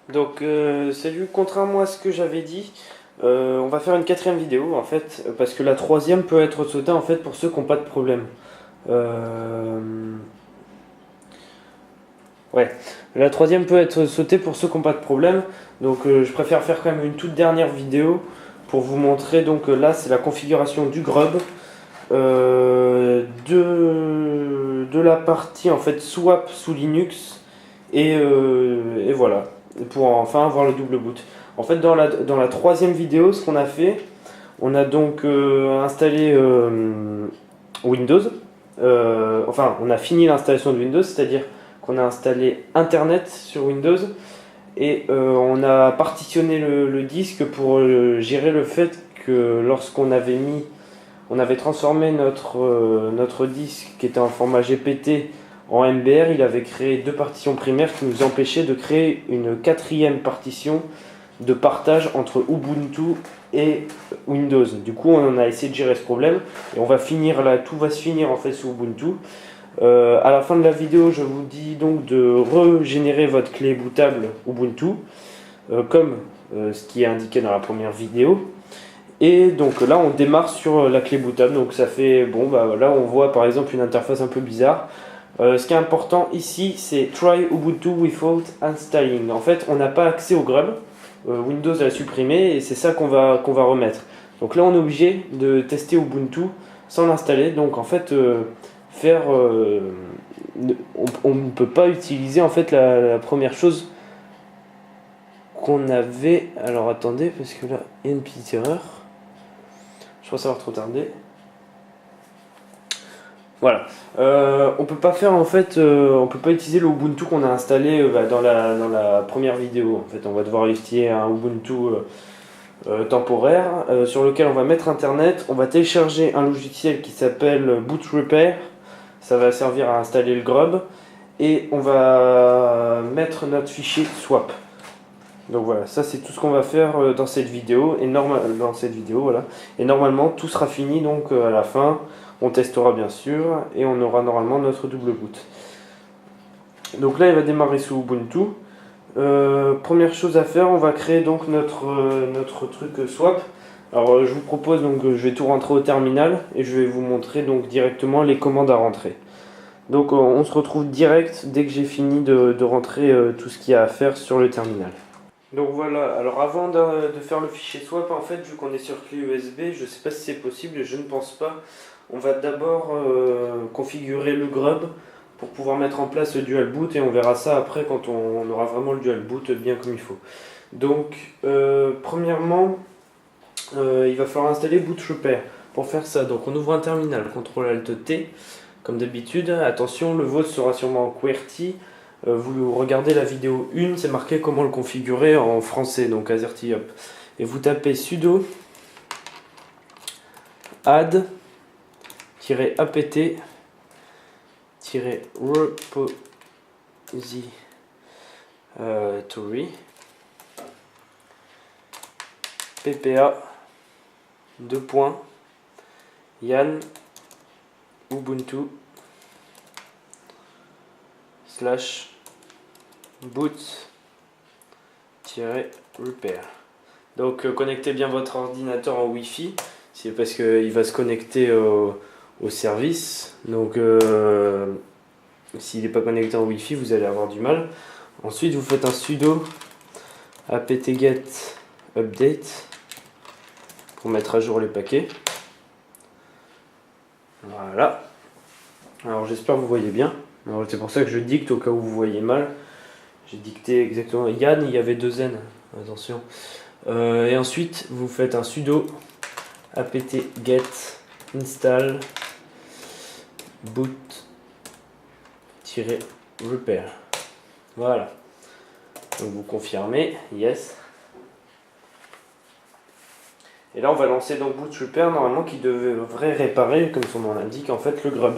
Donc salut, contrairement à ce que j'avais dit, on va faire une quatrième vidéo en fait, parce que la troisième peut être sautée en fait pour ceux qui n'ont pas de problème. Euh, ouais, la troisième peut être sautée pour ceux qui n'ont pas de problème, donc je préfère faire quand même une toute dernière vidéo pour vous montrer. Donc là c'est la configuration du grub, de la partie en fait swap sous Linux et voilà, pour enfin avoir le double boot. En fait, dans la troisième vidéo, ce qu'on a fait, on a donc installé Windows. Enfin, on a fini l'installation de Windows, c'est-à-dire qu'on a installé Internet sur Windows et on a partitionné le disque pour gérer le fait que lorsqu'on avait on avait transformé notre disque qui était en format GPT en MBR, il avait créé deux partitions primaires qui nous empêchaient de créer une quatrième partition de partage entre Ubuntu et Windows. Du coup, on a essayé de gérer ce problème et on va finir là, tout va se finir en fait sous Ubuntu. À la fin de la vidéo, je vous dis donc de régénérer votre clé bootable Ubuntu, comme ce qui est indiqué dans la première vidéo. Et donc là, on démarre sur la clé bootable. Donc ça fait, bon, bah là, on voit par exemple une interface un peu bizarre. Ce qui est important ici, c'est Try Ubuntu without installing. En fait, on n'a pas accès au grub. Windows l'a supprimé et c'est ça qu'on va remettre. Donc là, on est obligé de tester Ubuntu sans l'installer. Donc en fait, on ne peut pas utiliser en fait la première chose qu'on avait. Alors attendez, parce que là, il y a une petite erreur. Je pense avoir trop tardé. Voilà. On peut pas faire en fait, on peut pas utiliser le Ubuntu qu'on a installé dans dans la première vidéo. En fait, on va devoir utiliser un Ubuntu temporaire sur lequel on va mettre Internet. On va télécharger un logiciel qui s'appelle Boot Repair. Ça va servir à installer le grub et on va mettre notre fichier swap. Donc voilà, ça c'est tout ce qu'on va faire dans cette vidéo voilà. Et normalement tout sera fini donc à la fin. On testera bien sûr et on aura normalement notre double boot. Donc là il va démarrer sous Ubuntu. Première chose à faire, on va créer donc notre truc swap. Alors je vous propose donc je vais tout rentrer au terminal et je vais vous montrer donc directement les commandes à rentrer. Donc on se retrouve direct dès que j'ai fini de rentrer tout ce qu'il y a à faire sur le terminal. Donc voilà, alors avant de faire le fichier swap, en fait, vu qu'on est sur clé USB, je ne sais pas si c'est possible, je ne pense pas. On va d'abord configurer le grub pour pouvoir mettre en place le dual boot et on verra ça après quand on aura vraiment le dual boot bien comme il faut. Donc, premièrement, il va falloir installer Boot Repair. Pour faire ça, donc on ouvre un terminal, CTRL-ALT-T, comme d'habitude. Attention, le vôtre sera sûrement en QWERTY. Vous regardez la vidéo 1, c'est marqué comment le configurer en français, donc AZERTY up. Et vous tapez sudo add-repository ppa yan ubuntu /boot-repair. Donc connectez bien votre ordinateur en Wi-Fi, c'est parce qu'il va se connecter au service. Donc s'il n'est pas connecté en Wi-Fi, vous allez avoir du mal. Ensuite, vous faites un sudo apt-get update pour mettre à jour les paquets. Voilà. Alors j'espère que vous voyez bien. C'est pour ça que je dicte au cas où vous voyez mal. J'ai dicté exactement Yann, il y avait deux N, attention. Et ensuite, vous faites un sudo apt-get install boot-repair. Voilà. Donc vous confirmez, yes. Et là, on va lancer donc Boot Repair, normalement, qui devrait réparer, comme son nom l'indique, en fait, le grub.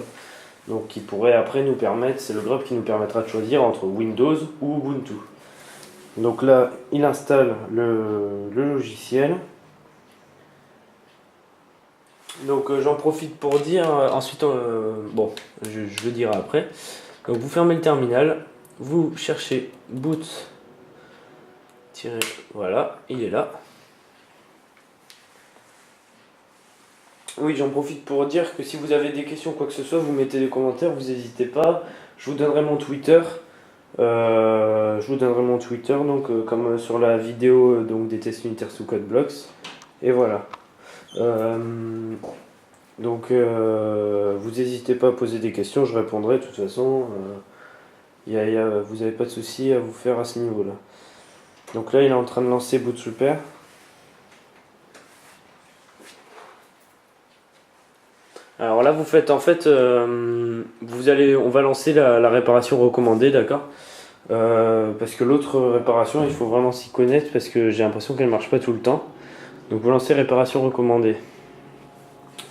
Donc qui pourrait après nous permettre, c'est le grub qui nous permettra de choisir entre Windows ou Ubuntu. Donc là, il installe le logiciel. Donc j'en profite pour dire, ensuite, bon, je le dirai après. Donc vous fermez le terminal, vous cherchez boot Voilà, il est là. Oui, j'en profite pour dire que si vous avez des questions, quoi que ce soit, vous mettez des commentaires, vous n'hésitez pas. Je vous donnerai mon Twitter. Donc comme sur la vidéo donc des tests unitaires sous code Blocks. Et voilà. Vous n'hésitez pas à poser des questions, je répondrai de toute façon. Vous n'avez pas de souci à vous faire à ce niveau-là. Donc là, il est en train de lancer Bootstrapper. Alors là, vous faites en fait, on va lancer la réparation recommandée, d'accord? Parce que l'autre réparation, il faut vraiment s'y connaître parce que j'ai l'impression qu'elle marche pas tout le temps. Donc vous lancez réparation recommandée.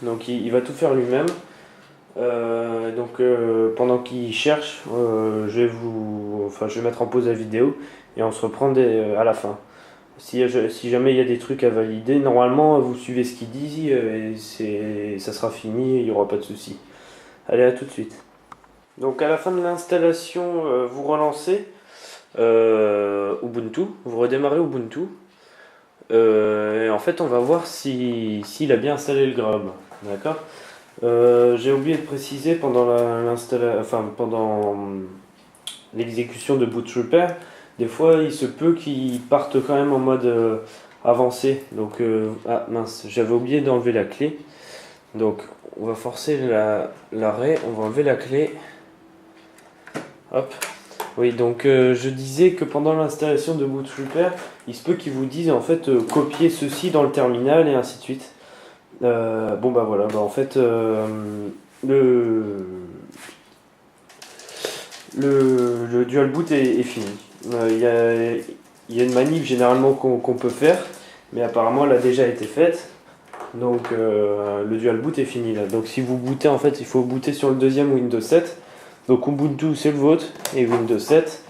Donc il va tout faire lui-même. Pendant qu'il cherche, je vais mettre en pause la vidéo et on se reprend à la fin. Si jamais il y a des trucs à valider, normalement vous suivez ce qu'il dit et ça sera fini, il n'y aura pas de souci. Allez, à tout de suite. Donc à la fin de l'installation, vous relancez Ubuntu, vous redémarrez Ubuntu. Et en fait on va voir s'il a bien installé le grub, d'accord. J'ai oublié de préciser pendant l'exécution de Bootstrapper, des fois il se peut qu'il parte quand même en mode avancé. Donc ah mince, j'avais oublié d'enlever la clé. Donc on va forcer l'arrêt, on va enlever la clé. Hop. Oui, donc je disais que pendant l'installation de Bootstrapper, il se peut qu'ils vous disent en fait copier ceci dans le terminal et ainsi de suite. En fait le dual boot est fini. Il y a une manip généralement qu'on peut faire, mais apparemment elle a déjà été faite. Donc le dual boot est fini là. Donc si vous bootez, en fait il faut booter sur le deuxième Windows 7. Donc Ubuntu c'est le vôtre et Windows 7.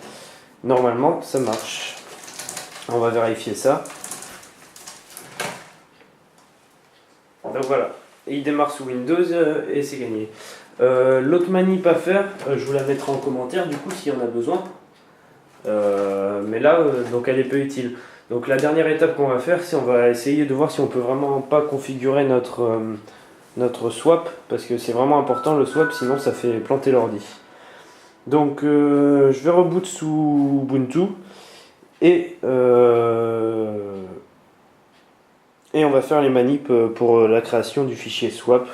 Normalement ça marche. On va vérifier ça. Donc voilà, et il démarre sous Windows et c'est gagné. L'autre manip à faire, je vous la mettrai en commentaire du coup s'il y en a besoin. Mais là, donc elle est peu utile. Donc la dernière étape qu'on va faire, c'est on va essayer de voir si on peut vraiment pas configurer notre swap, parce que c'est vraiment important le swap, sinon ça fait planter l'ordi. Donc je vais reboot sous Ubuntu et on va faire les manips pour la création du fichier swap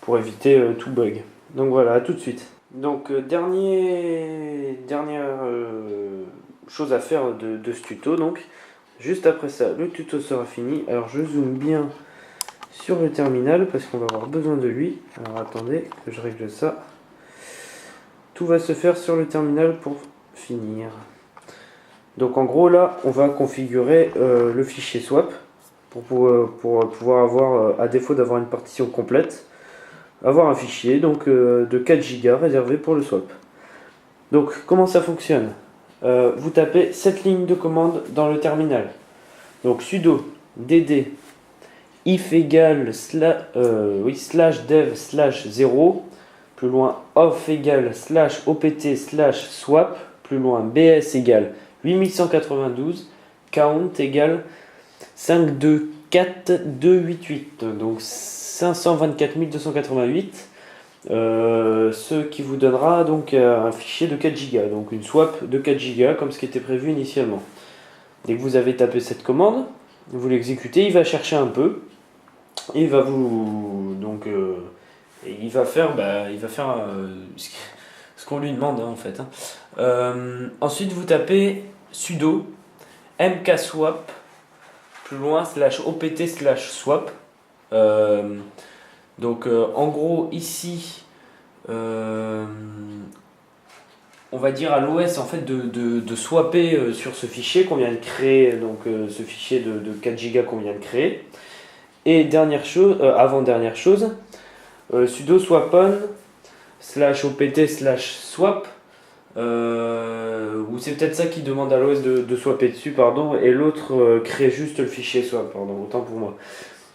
pour éviter tout bug. Donc voilà, à tout de suite. Donc dernière chose à faire de ce tuto. Donc juste après ça, le tuto sera fini. Alors je zoome bien sur le terminal parce qu'on va avoir besoin de lui. Alors attendez que je règle ça. Tout va se faire sur le terminal pour finir. Donc en gros là, on va configurer le fichier swap pour pouvoir avoir, à défaut d'avoir une partition complète, avoir un fichier donc de 4 Go réservé pour le swap. Donc comment ça fonctionne? Vous tapez cette ligne de commande dans le terminal. Donc sudo dd if égale slash dev slash 0, plus loin off égale slash opt slash swap, plus loin bs égale 8192, count égale 524288, donc 524 288, ce qui vous donnera donc un fichier de 4 Go, donc une swap de 4 Go comme ce qui était prévu initialement. Dès que vous avez tapé cette commande, vous l'exécutez, il va chercher un peu, et il va vous il va faire ce qu'on lui demande en fait. Ensuite vous tapez sudo mkswap plus loin slash opt slash swap. En gros ici on va dire à l'OS en fait de swapper sur ce fichier qu'on vient de créer, donc ce fichier de 4 Go qu'on vient de créer. Et avant-dernière chose, sudo swapon slash opt slash swap, ou c'est peut-être ça qui demande à l'OS de swapper dessus, pardon, et l'autre crée juste le fichier swap, pardon, autant pour moi.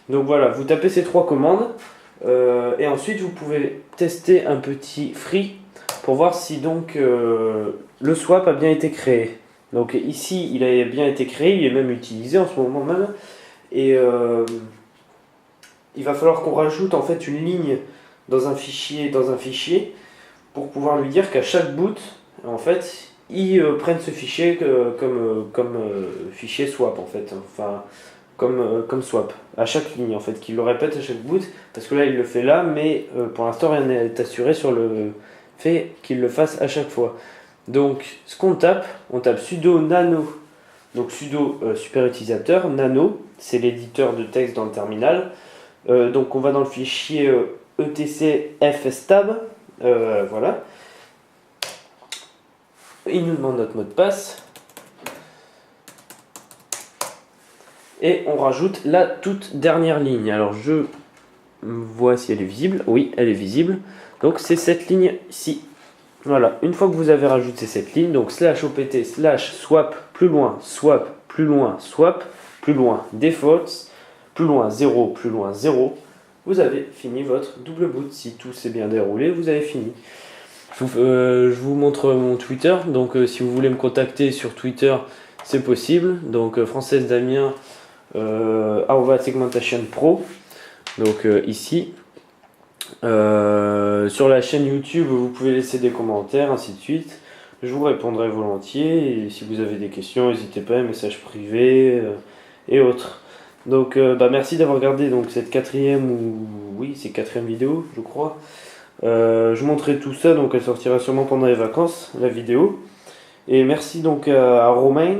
Donc voilà, vous tapez ces trois commandes, et ensuite vous pouvez tester un petit free pour voir si donc le swap a bien été créé. Donc ici, il a bien été créé, il est même utilisé en ce moment même. Et il va falloir qu'on rajoute en fait une ligne dans un fichier, pour pouvoir lui dire qu'à chaque boot, en fait, il prenne ce fichier comme fichier swap en fait. Enfin, comme swap, à chaque ligne en fait, qu'il le répète à chaque boot, parce que là il le fait là, mais pour l'instant rien n'est assuré sur le fait qu'il le fasse à chaque fois. Donc ce qu'on tape, on tape sudo nano, donc sudo super utilisateur, nano, c'est l'éditeur de texte dans le terminal, donc on va dans le fichier etc fstab, voilà, il nous demande notre mot de passe, et on rajoute la toute dernière ligne. Alors je vois si elle est visible. Oui, elle est visible. Donc c'est cette ligne ici. Voilà, une fois que vous avez rajouté cette ligne, donc slash opt slash swap plus loin, swap plus loin, swap plus loin, defaults plus loin 0, plus loin 0, vous avez fini votre double boot. Si tout s'est bien déroulé, vous avez fini. Je vous montre mon Twitter. Donc si vous voulez me contacter sur Twitter, c'est possible. Donc Française Damien @segmentation pro, donc ici sur la chaîne YouTube vous pouvez laisser des commentaires, ainsi de suite, je vous répondrai volontiers, et si vous avez des questions n'hésitez pas, messages privés et autres. Donc merci d'avoir regardé donc cette quatrième vidéo, je crois. Je montrerai tout ça, donc elle sortira sûrement pendant les vacances, la vidéo. Et merci donc à Romain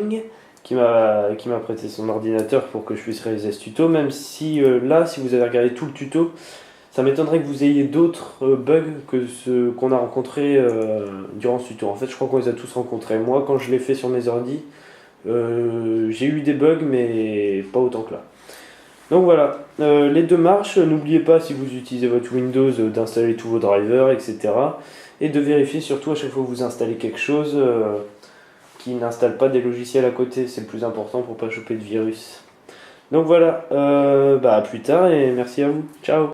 qui m'a prêté son ordinateur pour que je puisse réaliser ce tuto, même si là, si vous avez regardé tout le tuto, ça m'étonnerait que vous ayez d'autres bugs que ceux qu'on a rencontrés durant ce tuto. En fait, je crois qu'on les a tous rencontrés. Moi, quand je l'ai fait sur mes ordi, j'ai eu des bugs, mais pas autant que là. Donc voilà, les deux marches, n'oubliez pas si vous utilisez votre Windows d'installer tous vos drivers, etc. Et de vérifier surtout à chaque fois que vous installez quelque chose qui n'installe pas des logiciels à côté, c'est le plus important pour pas choper de virus. Donc voilà, à plus tard et merci à vous, ciao.